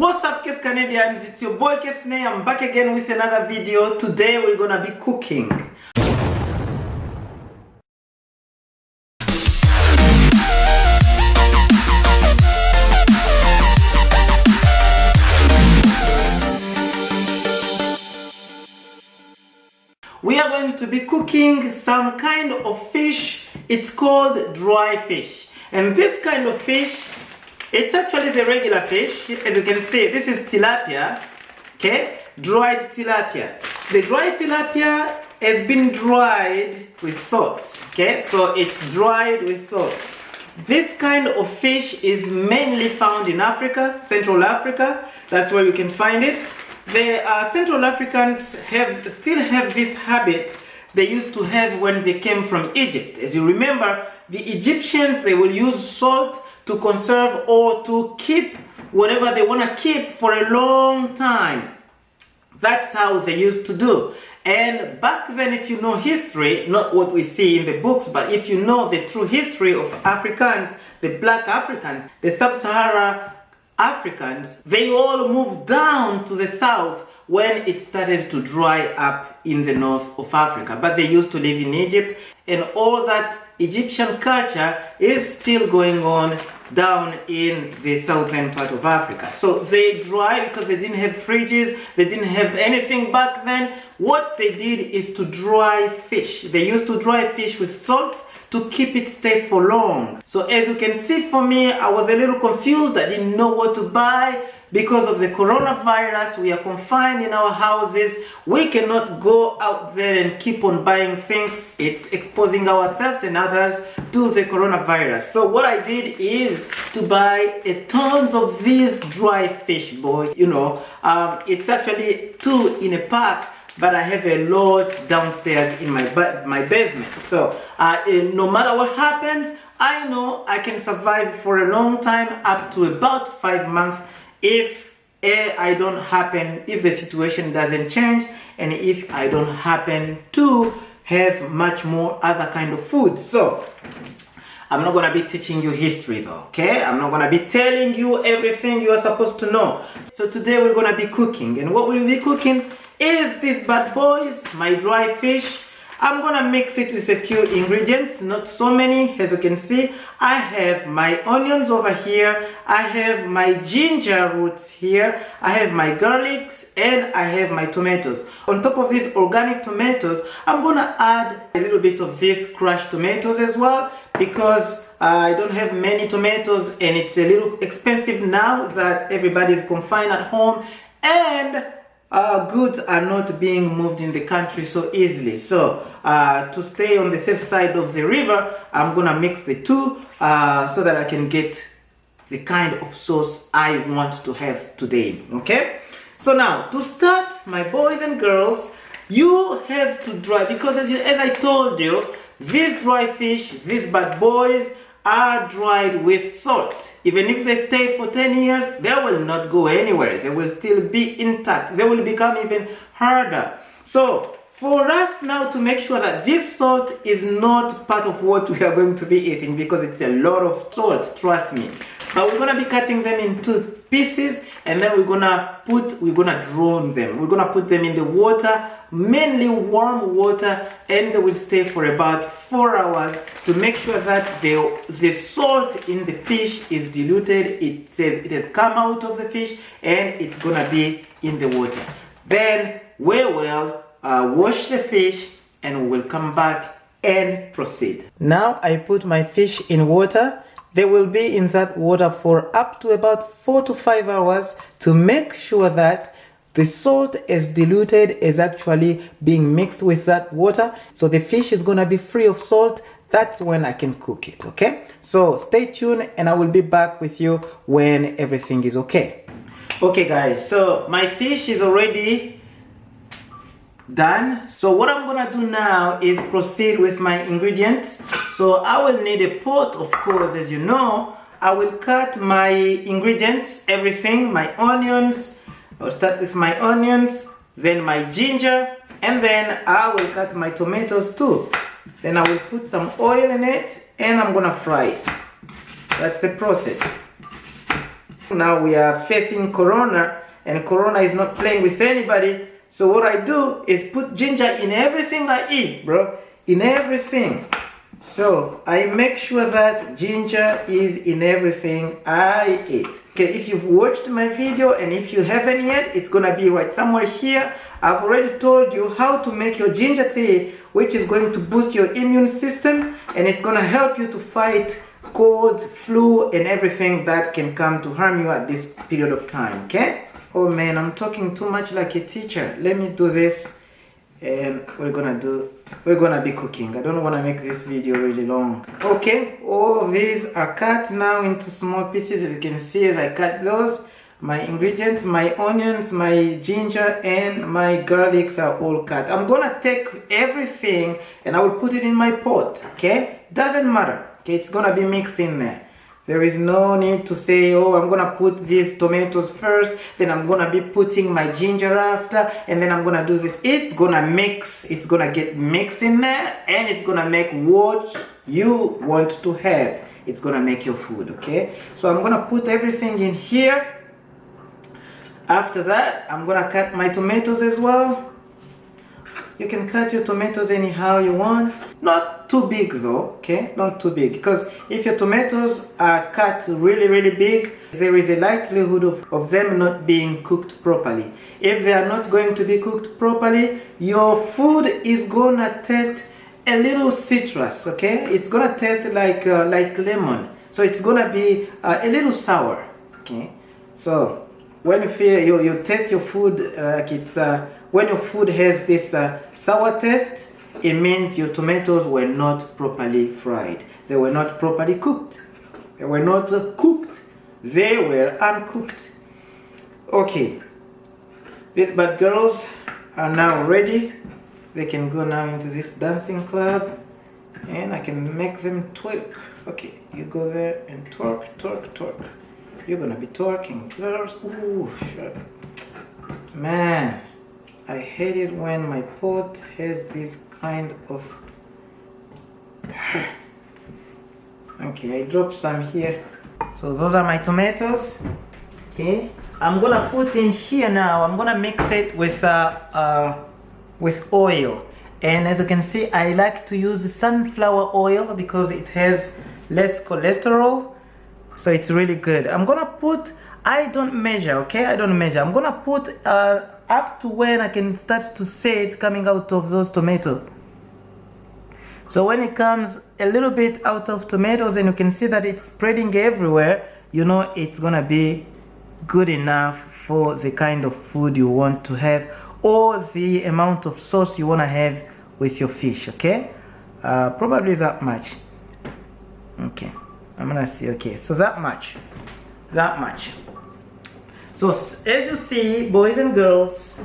What's up, Kes Canadians? It's your boy Kesney. I'm back again with another video. Today we're gonna be cooking. We are going to be cooking some kind of fish. It's called dry fish. And this kind of fish, it's actually the regular fish. As you can see, this is tilapia, okay? Dried tilapia. The dried tilapia has been dried with salt, okay? So it's dried with salt. This kind of fish is mainly found in Africa, Central Africa. That's where you can find it. The Central Africans still have this habit they used to have when they came from Egypt. As you remember, the Egyptians, they will use salt to conserve or to keep whatever they want to keep for a long time. That's how they used to do. And back then, if you know history, not what we see in the books, but if you know the true history of Africans, the black Africans, the sub-Sahara Africans, they all moved down to the south when it started to dry up in the north of Africa. But they used to live in Egypt, and all that Egyptian culture is still going on down in the southern part of Africa. So they dry because they didn't have fridges, they didn't have anything back then. What they did is to dry fish. They used to dry fish with salt to keep it stay for long. So as you can see, for me, I was a little confused. I didn't know what to buy. Because of the coronavirus, we are confined in our houses. We cannot go out there and keep on buying things. It's exposing ourselves and others to the coronavirus. So what I did is to buy tons of these dry fish, boy. You know, it's actually 2 in a pack, but I have a lot downstairs in my basement. So no matter what happens, I know I can survive for a long time, up to about 5 months, if if the situation doesn't change, and if I don't happen to have much more other kind of food. So I'm not gonna be teaching you history though, okay? I'm not gonna be telling you everything you are supposed to know. So today we're gonna be cooking, and what we'll be cooking is these bad boys, my dry fish. I'm gonna mix it with a few ingredients, not so many. As you can see, I have my onions over here, I have my ginger roots here, I have my garlics, and I have my tomatoes. On top of these organic tomatoes, I'm gonna add a little bit of these crushed tomatoes as well, because I don't have many tomatoes and it's a little expensive now that everybody is confined at home, and goods are not being moved in the country so easily. So to stay on the safe side of the river, I'm gonna mix the two so that I can get the kind of sauce I want to have today. Okay, so now to start, my boys and girls, you have to dry, because as I told you, these dry fish, these bad boys, are dried with salt. Even if they stay for 10 years, they will not go anywhere. They will still be intact. They will become even harder. So for us now to make sure that this salt is not part of what we are going to be eating, because it's a lot of salt, trust me. But we're gonna be cutting them into pieces, and then we're gonna drown them. We're gonna put them in the water, mainly warm water, and they will stay for about 4 hours to make sure that the salt in the fish is diluted. It has come out of the fish and it's gonna be in the water. Then we will wash the fish and we'll come back and proceed. Now I put my fish in water. They will be in that water for up to about 4 to 5 hours to make sure that the salt is diluted, is actually being mixed with that water. So the fish is gonna be free of salt. That's when I can cook it, okay? So stay tuned and I will be back with you when everything is okay. Okay guys, so my fish is already done. So what I'm gonna do now is proceed with my ingredients. So I will need a pot, of course, as you know. I will cut my ingredients, everything, my onions. I'll start with my onions, then my ginger, and then I will cut my tomatoes too. Then I will put some oil in it and I'm gonna fry it. That's the process. Now we are facing Corona, and Corona is not playing with anybody. So what I do is put ginger in everything I eat, bro. In everything. So I make sure that ginger is in everything I eat. Okay, if you've watched my video and if you haven't yet, it's gonna be right somewhere here. I've already told you how to make your ginger tea, which is going to boost your immune system, and it's gonna help you to fight colds, flu, and everything that can come to harm you at this period of time. Okay? Oh man, I'm talking too much like a teacher. Let me do this, and we're gonna be cooking. I don't want to make this video really long. Okay, all of these are cut now into small pieces. As you can see, as I cut those, my ingredients, my onions, my ginger, and my garlics are all cut. I'm gonna take everything and I will put it in my pot. Okay, doesn't matter. Okay, it's gonna be mixed in there. There is no need to say, oh, I'm gonna put these tomatoes first, then I'm gonna be putting my ginger after, and then I'm gonna do this. It's gonna mix, it's gonna get mixed in there, and it's gonna make what you want to have. It's gonna make your food, okay? So I'm gonna put everything in here. After that, I'm gonna cut my tomatoes as well. You can cut your tomatoes anyhow you want. Not too big though, okay? Not too big, because if your tomatoes are cut really big, there is a likelihood of them not being cooked properly. If they are not going to be cooked properly, your food is gonna taste a little citrus, okay? It's gonna taste like lemon. So it's gonna be a little sour, okay? So when you feel you taste your food like it's when your food has this sour taste, it means your tomatoes were not properly fried. They were not properly cooked. They were not cooked. They were uncooked. Okay, these bad girls are now ready. They can go now into this dancing club, and I can make them twerk. Okay, you go there and twerk, twerk, twerk. You're gonna be twerking, girls. Ooh, sure. Man, I hate it when my pot has this kind of... Okay, I dropped some here. So those are my tomatoes. Okay, I'm gonna put in here now. I'm gonna mix it with oil. And as you can see, I like to use sunflower oil because it has less cholesterol. So it's really good. I'm gonna put, I don't measure, okay? I don't measure. I'm gonna put up to when I can start to see it coming out of those tomatoes. So when it comes a little bit out of tomatoes and you can see that it's spreading everywhere, you know it's gonna be good enough for the kind of food you want to have or the amount of sauce you wanna have with your fish, okay? Probably that much. Okay, I'm gonna see, okay, so that much. So as you see, boys and girls,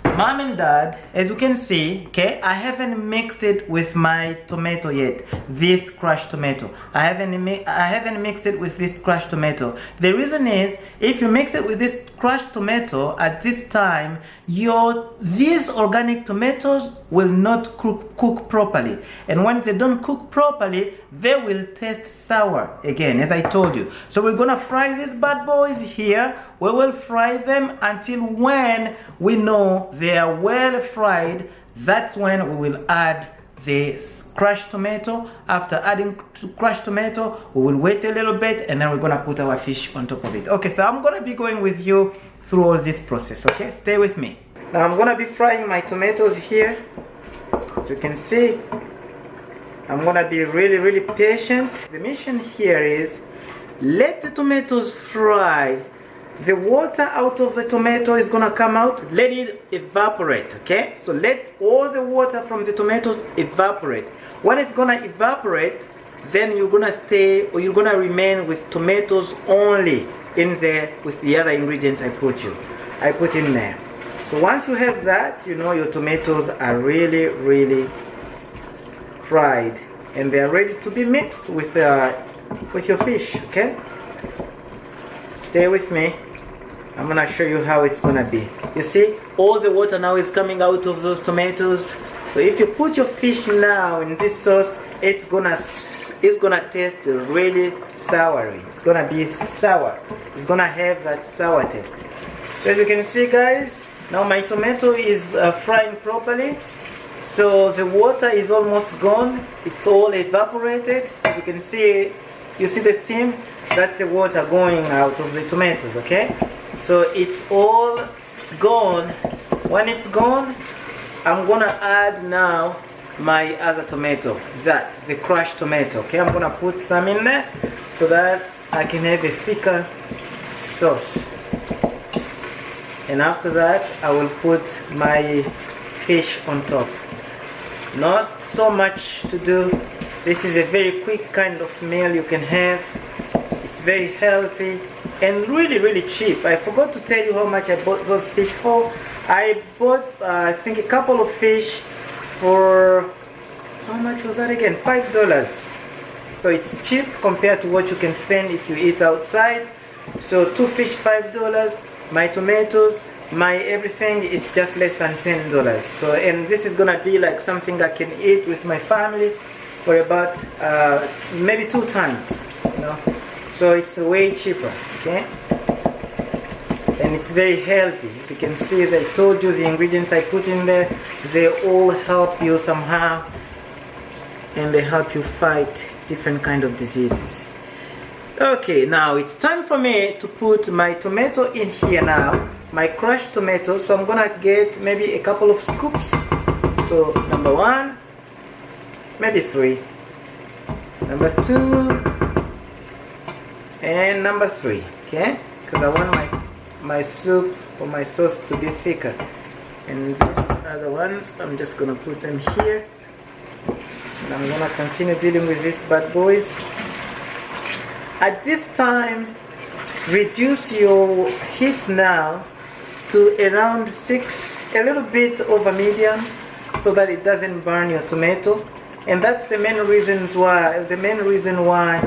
mom and dad, as you can see, okay, I haven't mixed it with my tomato yet, this crushed tomato. I haven't mixed it with this crushed tomato. The reason is, if you mix it with this crushed tomato at this time, these organic tomatoes will not cook properly. And when they don't cook properly, they will taste sour again, as I told you. So we're gonna fry these bad boys here. We will fry them until when we know they are well fried. That's when we will add the crushed tomato. After adding crushed tomato, we will wait a little bit and then we're gonna put our fish on top of it. Okay, so I'm gonna be going with you through all this process, okay? Stay with me. Now I'm gonna be frying my tomatoes here. As you can see, I'm gonna be really patient. The mission here is let the tomatoes fry. The water out of the tomato is gonna come out. Let it evaporate, okay? So let all the water from the tomato evaporate. When it's gonna evaporate, then you're gonna stay, or you're gonna remain with tomatoes only in there with the other ingredients I put in there. So once you have that, you know your tomatoes are really fried and they are ready to be mixed with your fish, okay? Stay with me. I'm gonna show you how it's gonna be. You see, all the water now is coming out of those tomatoes. So if you put your fish now in this sauce, it's gonna it's gonna taste really sour. It's gonna be sour. It's gonna have that sour taste. So as you can see, guys, now my tomato is frying properly. So the water is almost gone. It's all evaporated. As you can see, you see the steam? That's the water going out of the tomatoes, okay? So it's all gone. When it's gone, I'm gonna add now my other tomato, the crushed tomato, okay? I'm gonna put some in there so that I can have a thicker sauce. And after that, I will put my fish on top. Not so much to do. This is a very quick kind of meal you can have. It's very healthy and really cheap. I forgot to tell you how much I bought those fish for. I bought I think a couple of fish for, how much was that again? $5. So it's cheap compared to what you can spend if you eat outside. So 2 fish, $5. My tomatoes, my everything is just less than $10. So, and this is gonna be like something I can eat with my family for about maybe 2 times, you know. So it's way cheaper, okay? And it's very healthy. As you can see, as I told you, the ingredients I put in there, they all help you somehow, and they help you fight different kind of diseases. Okay, now it's time for me to put my tomato in here now, my crushed tomato. So I'm gonna get maybe a couple of scoops. So number 1, maybe 3, number 2, and number 3, okay? Because I want my soup or my sauce to be thicker. And these other ones, I'm just gonna put them here. And I'm gonna continue dealing with these bad boys. At this time, reduce your heat now to around 6, a little bit over medium, so that it doesn't burn your tomato. And that's the main reason why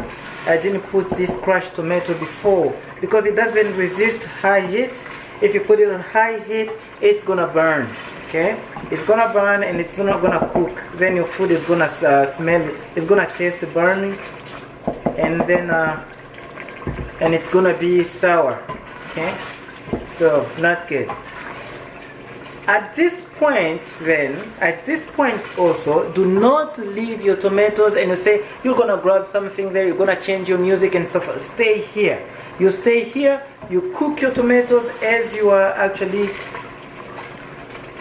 I didn't put this crushed tomato before, because it doesn't resist high heat. If you put it on high heat, it's gonna burn, okay? It's gonna burn and it's not gonna cook. Then your food is gonna smell, it's gonna taste burning, and then and it's gonna be sour, okay? So not good. At this point also, do not leave your tomatoes and you say you're gonna grab something there, you're gonna change your music and so forth. Stay here. You stay here, you cook your tomatoes as you are actually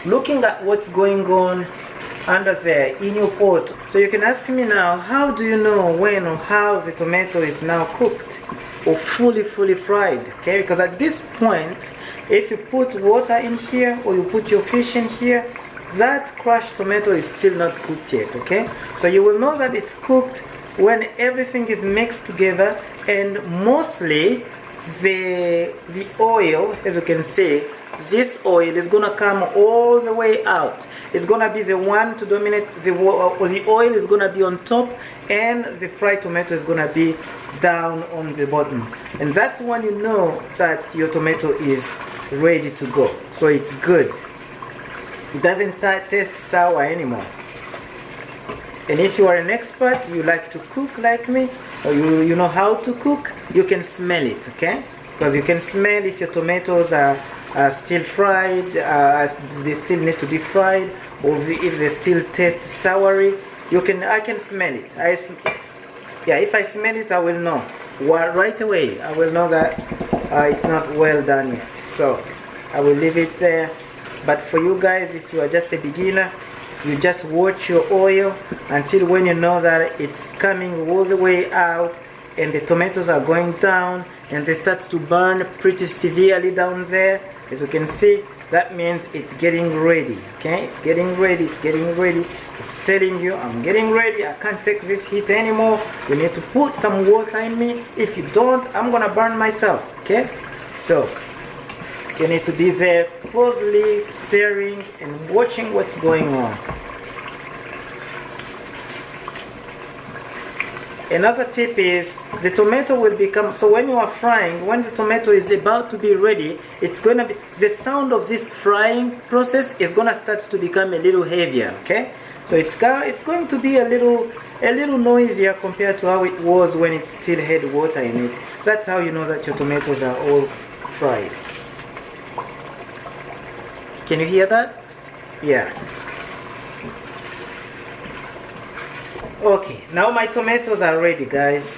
looking at what's going on under there in your pot. So you can ask me now, how do you know when or how the tomato is now cooked or fully fried? Okay, because at this point, if you put water in here or you put your fish in here, that crushed tomato is still not cooked yet, okay? So you will know that it's cooked when everything is mixed together, and mostly the oil, as you can see, this oil is gonna come all the way out. It's gonna be the one to dominate, the oil is gonna be on top, and the fried tomato is gonna be down on the bottom. And that's when you know that your tomato is ready to go. So it's good. It doesn't taste sour anymore. And if you are an expert, you like to cook like me, or you know how to cook, you can smell it, okay? Because you can smell if your tomatoes are still fried, they still need to be fried, or if they still taste soury. I can smell it. If I smell it, I will know. Right away, I will know that it's not well done yet. So I will leave it there. But for you guys, if you are just a beginner, you just watch your oil until when you know that it's coming all the way out and the tomatoes are going down and they start to burn pretty severely down there. As you can see, that means it's getting ready, okay? It's getting ready, it's getting ready. It's telling you, I'm getting ready, I can't take this heat anymore. You need to put some water in me. If you don't, I'm gonna burn myself, okay? So, you need to be there closely, stirring and watching what's going on. Another tip is the tomato will become, so when you are frying, when the tomato is about to be ready, it's going to be, the sound of this frying process is going to start to become a little heavier, okay? So it's going to be a little a little noisier compared to how it was when it still had water in it. That's how you know that your tomatoes are all fried. Can you hear that? Yeah. Okay, now my tomatoes are ready, guys.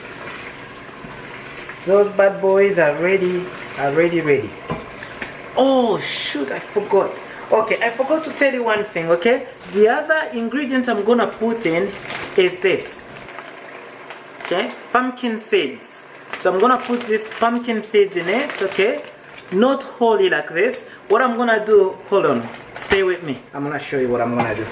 Those bad boys are ready, ready. Oh shoot, I forgot. Okay, I forgot to tell you one thing, okay? The other ingredient I'm gonna put in is this. Okay, pumpkin seeds. So I'm gonna put this pumpkin seeds in it, okay? Not wholly like this. What I'm gonna do, hold on, stay with me. I'm gonna show you what I'm gonna do.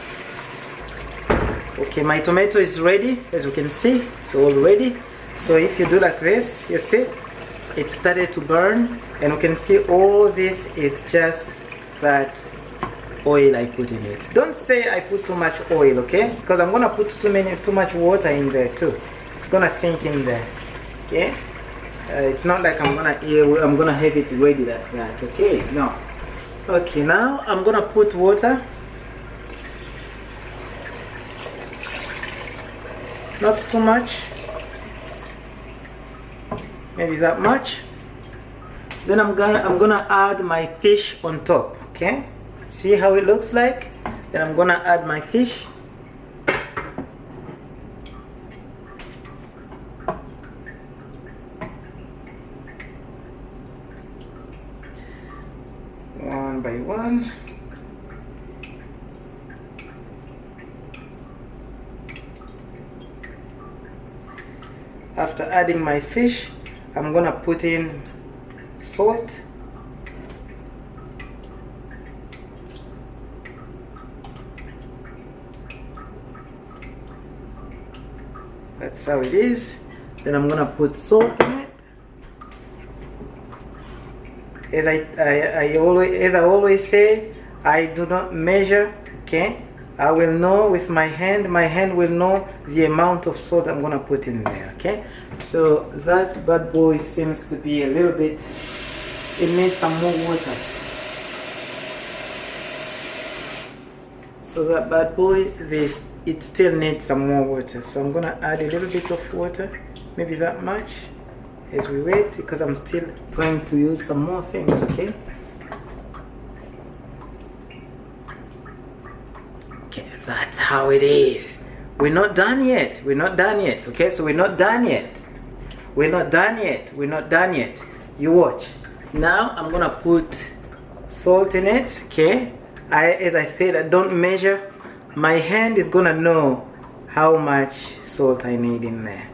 Okay, my tomato is ready, as you can see, it's all ready. So if you do like this, you see, it started to burn, and you can see all this is just that oil I put in it. Don't say I put too much oil, okay? Because I'm gonna put too much water in there too. It's gonna sink in there, okay? It's not like I'm gonna have it ready like that, okay? No. Okay, now I'm gonna put water. Not too much. Maybe that much. Then I'm gonna add my fish on top, okay? See how it looks like? Then I'm gonna add my fish. One by one. After adding my fish, I'm gonna put in salt. That's how it is. Then I'm gonna put salt in it. As I always say, I do not measure, okay? I will know with my hand will know the amount of salt I'm gonna put in there, okay? So that bad boy seems to be a little bit, it needs some more water. So that bad boy, it still needs some more water. So I'm gonna add a little bit of water, maybe that much, as we wait, because I'm still going to use some more things, okay? That's how it is. We're not done yet. We're not done yet. Okay, so we're not done yet. We're not done yet. We're not done yet. You watch. Now I'm gonna put salt in it. Okay. As I said, I don't measure. My hand is gonna know how much salt I need in there.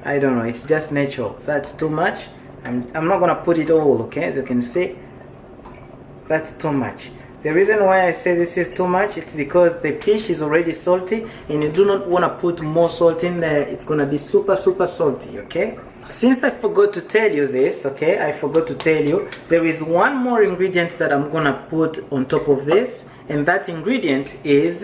I don't know. It's just natural. That's too much. I'm not gonna put it all. Okay, as you can see, that's too much. The reason why I say this is too much, it's because the fish is already salty and you do not want to put more salt in there. It's going to be super salty, okay? Since I forgot to tell you this, okay, I forgot to tell you, there is one more ingredient that I'm going to put on top of this, and that ingredient is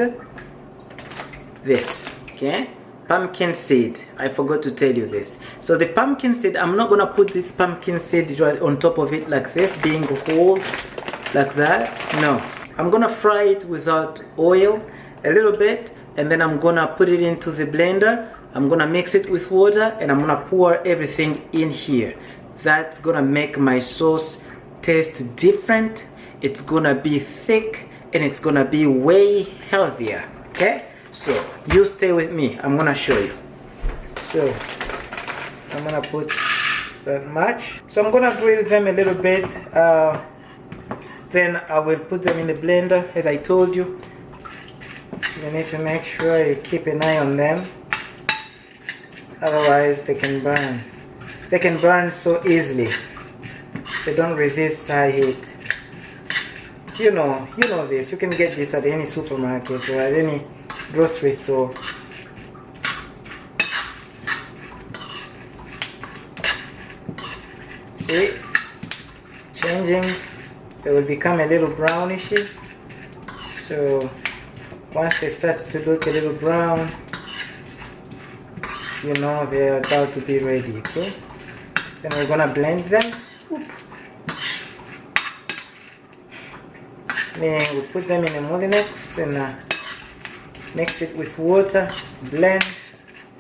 this, okay? Pumpkin seed. I forgot to tell you this. So the pumpkin seed, I'm not going to put this pumpkin seed right on top of it like this, being whole, like that. No, I'm gonna fry it without oil a little bit, and then I'm gonna put it into the blender. I'm gonna mix it with water, and I'm gonna pour everything in here. That's gonna make my sauce taste different. It's gonna be thick, and it's gonna be way healthier, okay? So you stay with me. I'm gonna show you. So I'm gonna put that much. So I'm gonna grill them a little bit. Then I will put them in the blender. As I told you, you need to make sure you keep an eye on them, otherwise they can burn. They can burn so easily. They don't resist high heat. You know this. You can get this at any supermarket or at any grocery store. See? Changing. They will become a little brownishy. So once they start to look a little brown, you know they're about to be ready, okay? Then we're gonna blend them. Then we'll put them in a Molinex and mix it with water, blend.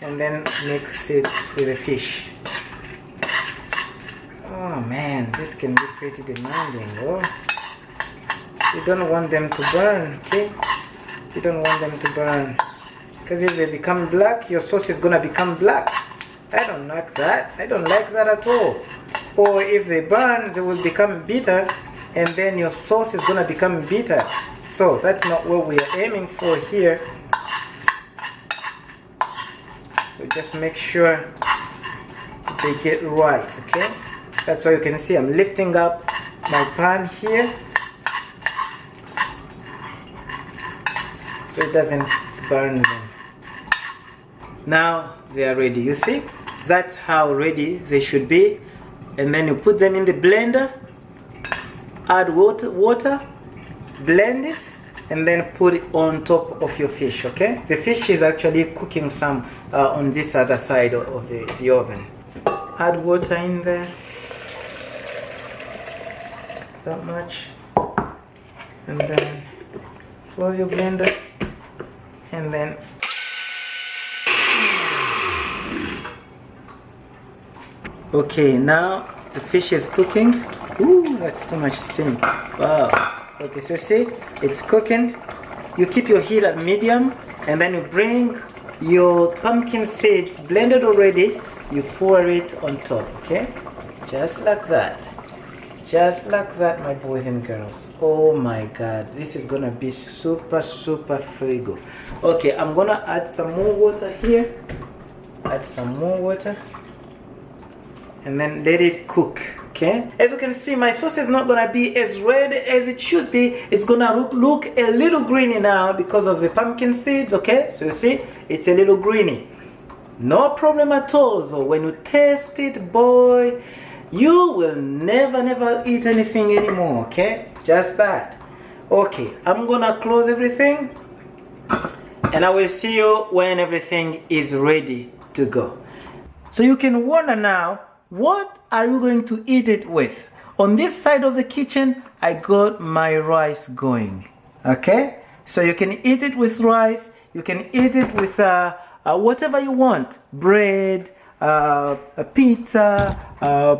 and then mix it with the fish. Oh man, this can be pretty demanding. Oh, you don't want them to burn, okay? You don't want them to burn, because if they become black, your sauce is gonna become black. I don't like that. I don't like that at all. Or if they burn, they will become bitter, and then your sauce is gonna become bitter. So that's not what we are aiming for here. So just make sure they get right, okay? That's why you can see I'm lifting up my pan here so it doesn't burn them. Now they are ready. You see, that's how ready they should be. And then you put them in the blender, add water, blend it, and then put it on top of your fish. Okay, the fish is actually cooking some on this other side of the oven. Add water in there, that much, and then close your blender, and then okay, now the fish is cooking. Ooh, that's too much steam. Wow. Okay, so see, it's cooking. You keep your heat at medium, and then you bring your pumpkin seeds blended already. You pour it on top, okay? Just like that. Just like that, my boys and girls. Oh my God, this is gonna be super, super frigo. Okay, I'm gonna add some more water here. Add some more water. And then let it cook, okay? As you can see, my sauce is not gonna be as red as it should be. It's gonna look a little greeny now because of the pumpkin seeds, okay? So you see, it's a little greeny. No problem at all. So when you taste it, boy, you will never eat anything anymore, okay? Just that. Okay, I'm gonna close everything, and I will see you when everything is ready to go. So you can wonder now, what are you going to eat it with? On this side of the kitchen, I got my rice going. Okay? So you can eat it with rice. You can eat it with whatever you want. Bread, a pizza,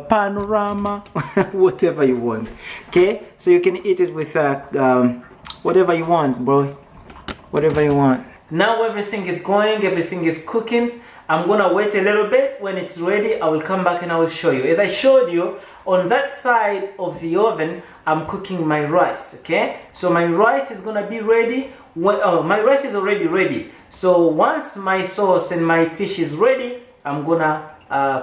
panorama, whatever you want. Okay? So you can eat it with whatever you want, bro. Whatever you want. Now everything is going, everything is cooking. I'm gonna wait a little bit. When it's ready, I will come back and I will show you. As I showed you, on that side of the oven, I'm cooking my rice, okay? So my rice is gonna be ready. My rice is already ready. So once my sauce and my fish is ready, I'm gonna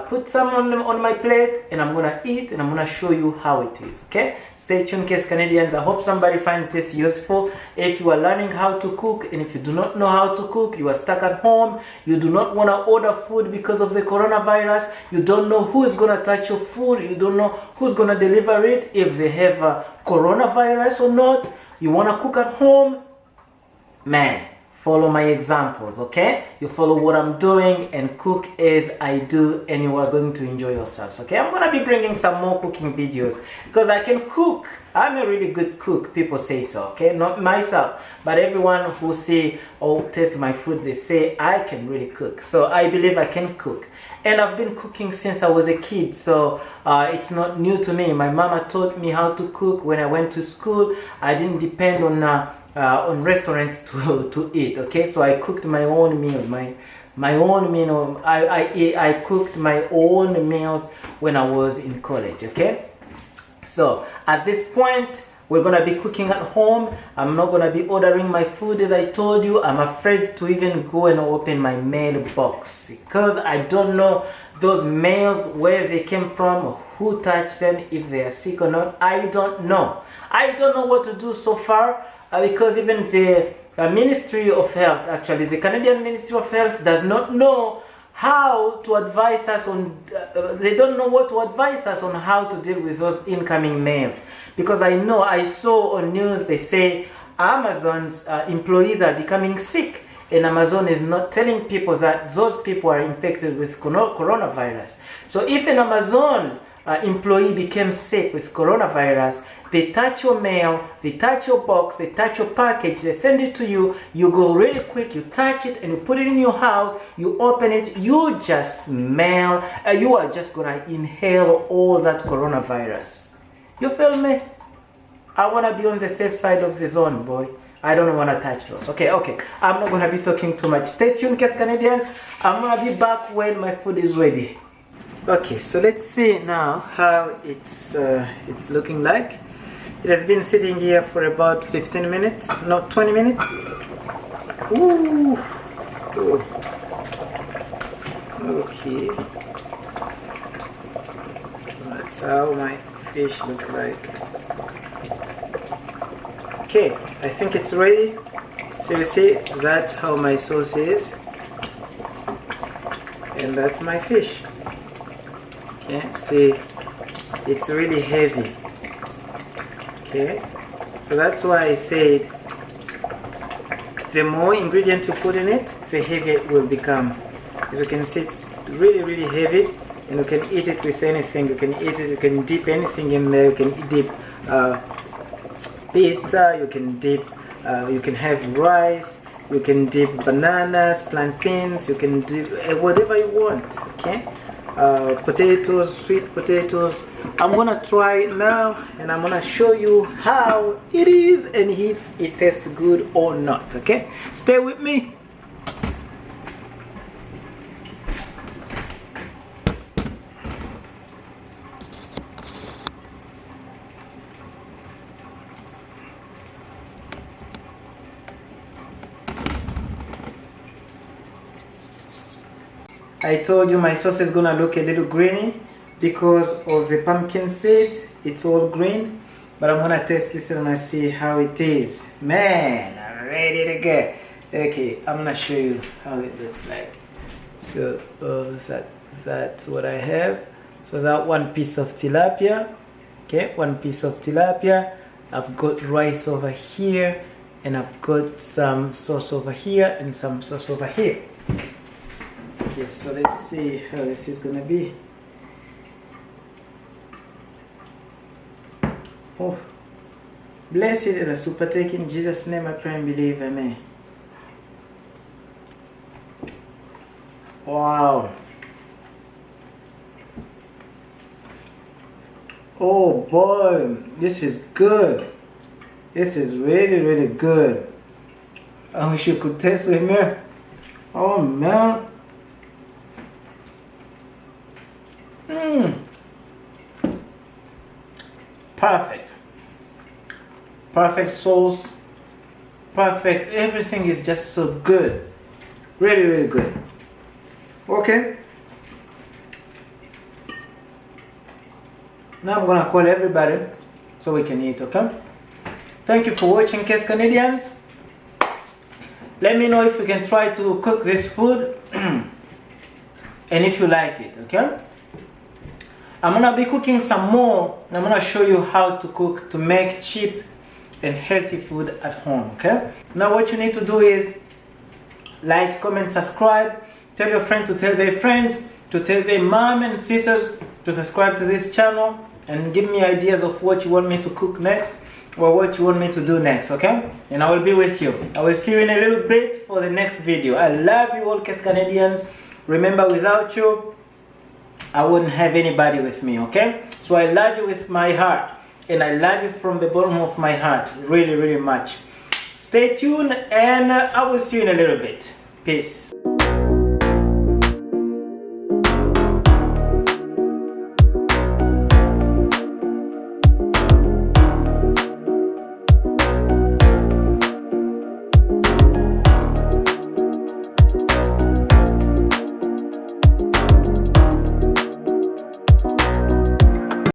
put some on my plate, and I'm gonna eat, and I'm gonna show you how it is, okay? Stay tuned, Case Canadians. I hope somebody finds this useful. If you are learning how to cook, and if you do not know how to cook, you are stuck at home, you do not want to order food because of the coronavirus, you don't know who is gonna touch your food, you don't know who's gonna deliver it, if they have a coronavirus or not, you want to cook at home, man, follow my examples, okay? You follow what I'm doing and cook as I do, and you are going to enjoy yourselves, okay? I'm gonna be bringing some more cooking videos because I can cook. I'm a really good cook, people say so, okay? Not myself, but everyone who see or taste my food, they say I can really cook. So I believe I can cook. And I've been cooking since I was a kid, so it's not new to me. My mama taught me how to cook when I went to school. I didn't depend on restaurants to eat, okay? So I cooked my own meal, my own meal. I cooked my own meals when I was in college, okay? So at this point, we're gonna be cooking at home. I'm not gonna be ordering my food as I told you. I'm afraid to even go and open my mailbox because I don't know those mails, where they came from, who touched them, if they are sick or not. I don't know. I don't know what to do so far. Because even the Ministry of Health, actually the Canadian Ministry of Health, does not know how to advise us on, they don't know what to advise us on how to deal with those incoming mails. Because I saw on news, they say Amazon's employees are becoming sick, and Amazon is not telling people that those people are infected with coronavirus. So if an Amazon employee became sick with coronavirus, they touch your mail, they touch your box, they touch your package, they send it to you, you go really quick, you touch it and you put it in your house, you open it, you just smell, you are just gonna inhale all that coronavirus. You feel me? I wanna be on the safe side of the zone, boy. I don't want to touch those. Okay. I'm not going to be talking too much. Stay tuned, Kes Canadians. I'm going to be back when my food is ready. Okay, so let's see now how it's looking like. It has been sitting here for about 15 minutes, not 20 minutes. Ooh. Ooh. Okay. That's how my fish look like. Okay, I think it's ready. So you see, that's how my sauce is. And that's my fish. Okay, see, it's really heavy. Okay, so that's why I said the more ingredient you put in it, the heavier it will become. As you can see, it's really heavy, and you can eat it with anything. You can eat it, you can dip anything in there. You can dip pizza, you can dip, you can have rice, you can dip bananas, plantains, you can dip whatever you want. Okay, potatoes, sweet potatoes. I'm gonna try it now and I'm gonna show you how it is and if it tastes good or not. Okay, stay with me. I told you my sauce is gonna look a little greeny because of the pumpkin seeds. It's all green, but I'm gonna test this and I'm gonna see how it is. Man, I'm ready to go. Okay, I'm gonna show you how it looks like. So that's what I have. So that one piece of tilapia. Okay, one piece of tilapia. I've got rice over here, and I've got some sauce over here and some sauce over here. Okay, so let's see how this is gonna be. Oh, blessed is a super take in Jesus' name. I pray and believe, amen. Wow. Oh boy, this is good. This is really good. I wish you could taste with me. Oh man. Perfect sauce, perfect, everything is just so good, really good. Okay, now I'm gonna call everybody so we can eat. Okay, thank you for watching, Kes Canadians. Let me know if you can try to cook this food and if you like it. Okay, I'm gonna be cooking some more. I'm gonna show you how to cook to make cheap and healthy food at home. Okay, now what you need to do is like, comment, subscribe, tell your friends to tell their friends, to tell their mom and sisters to subscribe to this channel, and give me ideas of what you want me to cook next or what you want me to do next. Okay, and I will be with you. I will see you in a little bit for the next video. I love you all, Kes Canadians. Remember, without you I wouldn't have anybody with me. Okay, so I love you with my heart, and I love you from the bottom of my heart, really much. Stay tuned, and I will see you in a little bit. Peace.